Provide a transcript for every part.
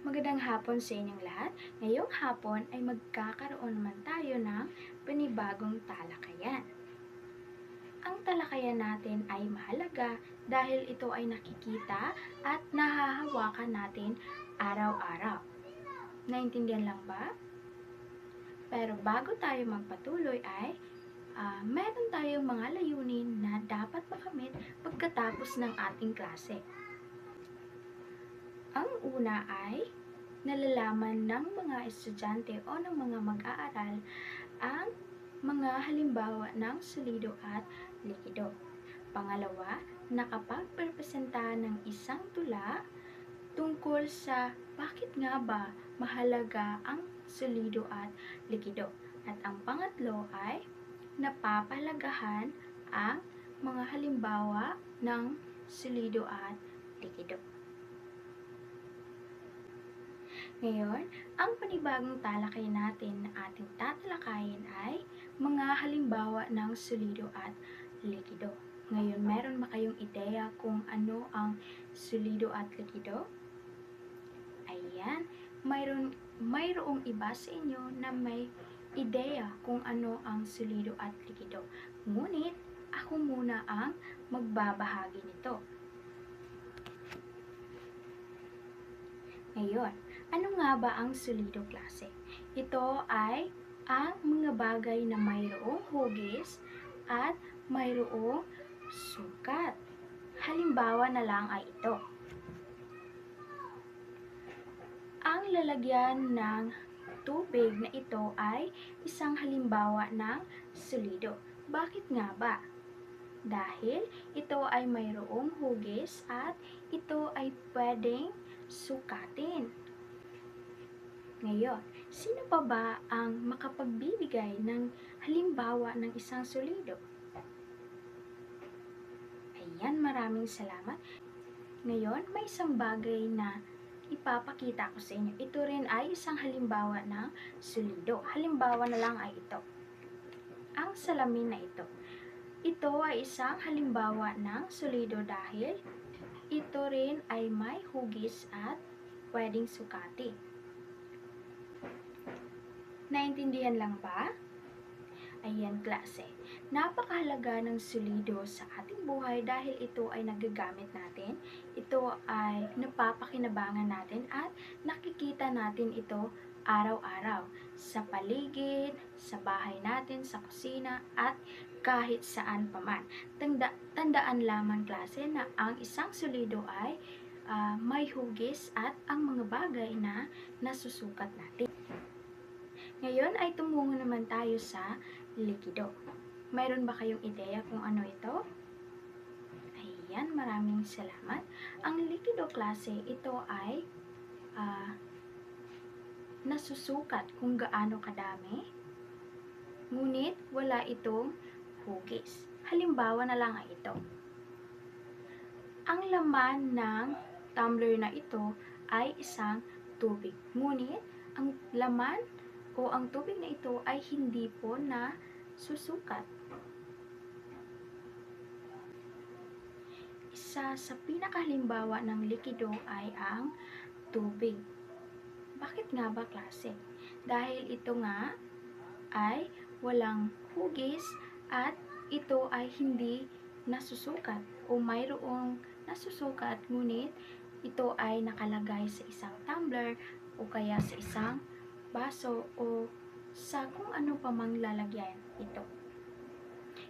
Magandang hapon sa inyong lahat. Ngayong hapon ay magkakaroon naman tayo ng panibagong talakayan. Ang talakayan natin ay mahalaga dahil ito ay nakikita at nahahawakan natin araw-araw. Naintindihan lang ba? Pero bago tayo magpatuloy ay meron tayong mga layunin na dapat makamit pagkatapos ng ating klase. Ang una ay nalalaman ng mga estudyante o ng mga mag-aaral ang mga halimbawa ng solido at likido. Pangalawa, nakapagpresenta ng isang tula tungkol sa bakit nga ba mahalaga ang solido at likido. At ang pangatlo ay napapahalagahan ang mga halimbawa ng solido at likido. Ngayon, ang panibagong talakay natin na ating tatalakayin ay mga halimbawa ng solido at likido. Ngayon, meron ba kayong ideya kung ano ang solido at likido? Ayan, mayroong iba sa inyo na may ideya kung ano ang solido at likido. Ngunit, ako muna ang magbabahagi nito. Ngayon, ano nga ba ang solido klase? Ito ay ang mga bagay na mayroong hugis at mayroong sukat. Halimbawa na lang ay ito. Ang lalagyan ng tubig na ito ay isang halimbawa ng solido. Bakit nga ba? Dahil ito ay mayroong hugis at ito ay pwedeng sukatin. Ngayon, sino pa ba ang makapagbibigay ng halimbawa ng isang solido? Ayan, maraming salamat. Ngayon, may isang bagay na ipapakita ko sa inyo. Ito rin ay isang halimbawa ng solido. Halimbawa na lang ay ito. Ang salamin na ito. Ito ay isang halimbawa ng solido dahil ito rin ay may hugis at pwedeng sukati. Naintindihan lang ba? Ayan klase. Napakahalaga ng solido sa ating buhay dahil ito ay nagagamit natin, ito ay napapakinabangan natin at nakikita natin ito araw-araw sa paligid, sa bahay natin, sa kusina at kahit saan paman. Tandaan lamang klase na ang isang solido ay may hugis at ang mga bagay na nasusukat natin. Ngayon ay tumungo naman tayo sa likido. Mayroon ba kayong ideya kung ano ito? Ayan, maraming salamat. Ang likido klase, ito ay nasusukat kung gaano kadami, ngunit wala itong hugis. Halimbawa na lang ay ito. Ang laman ng tumbler na ito ay isang tubig, ngunit ang laman o ang tubig na ito ay hindi po na susukat. Isa sa pinakahalimbawa ng likido ay ang tubig. Bakit nga ba klase? Dahil ito nga ay walang hugis at ito ay hindi nasusukat o mayroong nasusukat ngunit ito ay nakalagay sa isang tumbler o kaya sa isang baso o sa kung ano pa mang lalagyan ito.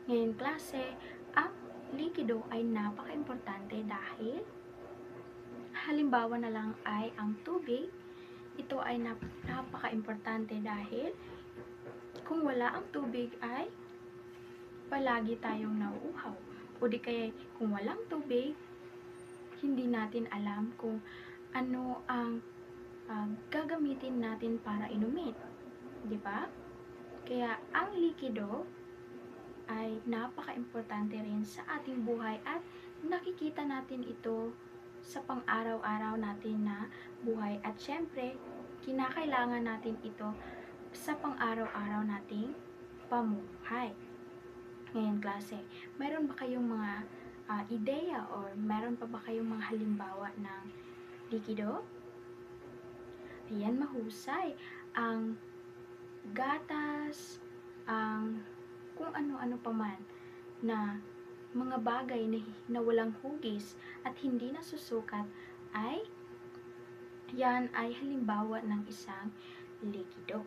Ngayon klase, ang likido ay napaka-importante dahil halimbawa na lang ay ang tubig. Ito ay napaka-importante dahil kung wala ang tubig ay palagi tayong nauuhaw. O di kaya kung walang tubig, hindi natin alam kung ano ang gagamitin natin para inumin. Di ba? Kaya ang likido ay napaka-importante rin sa ating buhay at nakikita natin ito sa pang-araw-araw natin na buhay at syempre, kinakailangan natin ito sa pang-araw-araw nating pamumuhay. Ngayon klase, meron ba kayong mga ideya or meron pa ba kayong mga halimbawa ng likido? Ayan, mahusay. Ang gatas, ang kung ano-ano pa man na mga bagay na walang hugis at hindi nasusukat ay yan ay halimbawa ng isang likido.